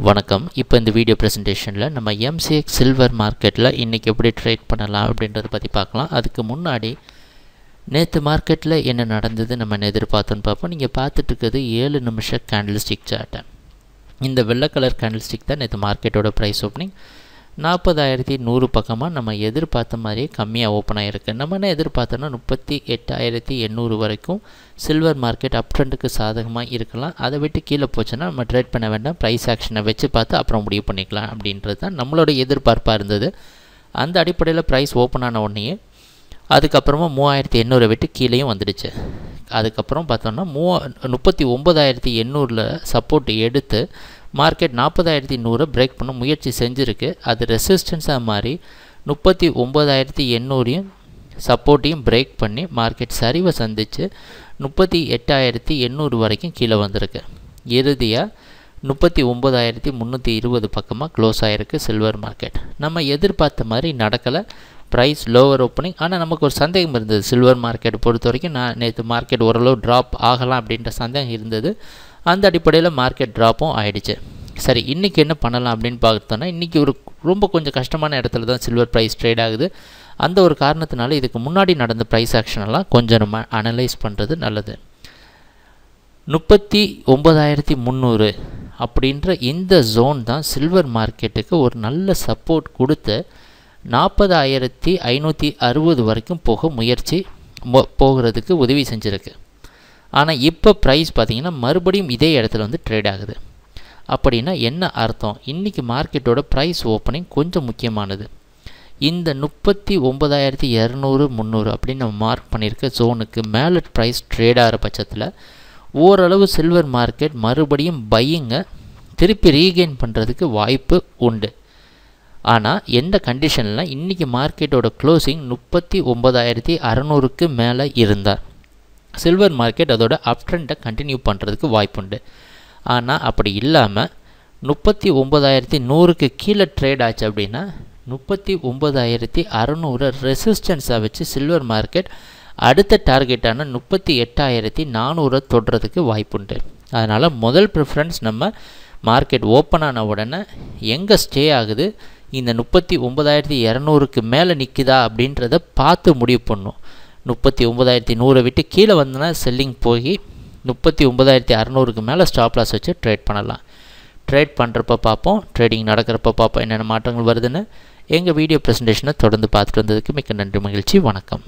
வணக்கம். இப்போ இந்த வீடியோ ப்ரெசன்டேஷனில் நம்ம MCX சில்வர் மார்க்கெட்டில் இன்றைக்கி எப்படி ட்ரேட் பண்ணலாம் அப்படின்றத பற்றி பார்க்கலாம். அதுக்கு முன்னாடி நேற்று மார்க்கெட்டில் என்ன நடந்தது நம்ம எதிர்பார்த்தோன்னு பார்ப்போம். நீங்கள் பார்த்துட்டு இருக்கிறது 7 நிமிஷ கேண்டில் ஸ்டிக் சார்ட்டை. இந்த வெள்ளை கலர் கேண்டில் ஸ்டிக் தான் நேற்று மார்க்கெட்டோட ப்ரைஸ் ஓப்பனிங் 40,100 பக்கமாக நம்ம எதிர்பார்த்த மாதிரியே கம்மியாக ஓப்பன் ஆகிருக்கு. நம்ம என்ன எதிர்பார்த்தோன்னா 38,800 வரைக்கும் சில்வர் மார்க்கெட் அப் ட்ரெண்டுக்கு சாதகமாக இருக்கலாம். அதை விட்டு கீழே போச்சுன்னா நம்ம ட்ரேட் பண்ண வேண்டாம், ப்ரைஸ் ஆக்ஷனை வச்சு பார்த்து அப்புறம் முடிவு பண்ணிக்கலாம் அப்படின்றது தான் நம்மளோட எதிர்பார்ப்பாக இருந்தது. அந்த அடிப்படையில் ப்ரைஸ் ஓப்பன் ஆன உடனேயே அதுக்கப்புறமா 3,800 விட்டு கீழேயும் வந்துடுச்சு. அதுக்கப்புறம் பார்த்தோன்னா 39,800 சப்போர்ட் எடுத்து மார்க்கெட் 40,100 பிரேக் பண்ண முயற்சி செஞ்சுருக்கு. அது ரெசிஸ்டன்ஸாக மாறி 39,800 சப்போர்ட்டையும் பிரேக் பண்ணி மார்க்கெட் சரிவை சந்தித்து 38,800 வரைக்கும் கீழே வந்திருக்கு. இறுதியாக 39,320 பக்கமாக க்ளோஸ் ஆகிருக்கு சில்வர் மார்க்கெட். நம்ம எதிர்பார்த்த மாதிரி நடக்கலை, ப்ரைஸ் லோவர் ஓப்பனிங். ஆனால் நமக்கு ஒரு சந்தேகம் இருந்தது சில்வர் மார்க்கெட் பொறுத்த வரைக்கும். நேற்று மார்க்கெட் ஓரளவு ட்ராப் ஆகலாம் அப்படின்ற சந்தேகம் இருந்தது. அந்த அடிப்படையில் மார்க்கெட் ட்ராப்பும் ஆகிடுச்சு. சரி, இன்றைக்கி என்ன பண்ணலாம் அப்படின்னு பார்த்தோன்னா, இன்றைக்கி ரொம்ப கொஞ்சம் கஷ்டமான இடத்துல தான் சில்வர் ப்ரைஸ் ட்ரேட் ஆகுது. அந்த ஒரு காரணத்தினால இதுக்கு முன்னாடி நடந்த ப்ரைஸ் ஆக்ஷனெல்லாம் கொஞ்சம் நம்ம அனலைஸ் பண்ணுறது நல்லது. 39,300 அப்படின்ற இந்த ஜோன் தான் சில்வர் மார்க்கெட்டுக்கு ஒரு நல்ல சப்போர்ட் கொடுத்து 40,560 வரைக்கும் போகிறதுக்கு உதவி செஞ்சுருக்கு. ஆனால் இப்போ ப்ரைஸ் பார்த்திங்கன்னா மறுபடியும் இதே இடத்துல வந்து ட்ரேட் ஆகுது. அப்படின்னா என்ன அர்த்தம்? இன்றைக்கி மார்க்கெட்டோட ப்ரைஸ் ஓப்பனிங் கொஞ்சம் முக்கியமானது. இந்த 39,200 300 அப்படின்னு நம்ம மார்க் பண்ணியிருக்க ஜோனுக்கு மேலே ப்ரைஸ் ட்ரேட் ஆகிற பட்சத்தில் ஓரளவு சில்வர் மார்க்கெட் மறுபடியும் பையிங்கை திருப்பி ரீகெயின் பண்ணுறதுக்கு வாய்ப்பு உண்டு. ஆனால் எந்த கண்டிஷனில் இன்றைக்கி மார்க்கெட்டோட க்ளோசிங் 39,600க்கு மேலே இருந்தால் சில்வர் மார்க்கெட் அதோட அப் ட்ரெண்டை கண்டினியூ பண்ணுறதுக்கு வாய்ப்புண்டு. ஆனால் அப்படி இல்லாமல் 39,100க்கு கீழே ட்ரேட் ஆச்சு அப்படின்னா 39,600 ரெசிஸ்டன்ஸாக வச்சு சில்வர் மார்க்கெட் அடுத்த டார்கெட்டான 38,400 தொடுறதுக்கு வாய்ப்புண்டு. அதனால் முதல் ப்ரிஃபரன்ஸ் நம்ம மார்க்கெட் ஓப்பன் ஆன உடனே எங்கே ஸ்டே ஆகுது, இந்த 39,200க்கு மேலே நிற்குதா அப்படின்றத பார்த்து முடிவு பண்ணணும். 39,100 விட்டு கீழே வந்தோன்னா செல்லிங் போய் 39,600க்கு மேலே ஸ்டாப் லாஸ் வச்சு ட்ரேட் பண்ணலாம். ட்ரேட் பண்ணுறப்ப பார்ப்போம், ட்ரேடிங் நடக்கிறப்ப பார்ப்போம் என்னென்ன மாற்றங்கள் வருதுன்னு. எங்கள் வீடியோ ப்ரெசன்டேஷனை தொடர்ந்து பார்த்துட்டு வந்ததுக்கு மிக்க நன்றி, மகிழ்ச்சி, வணக்கம்.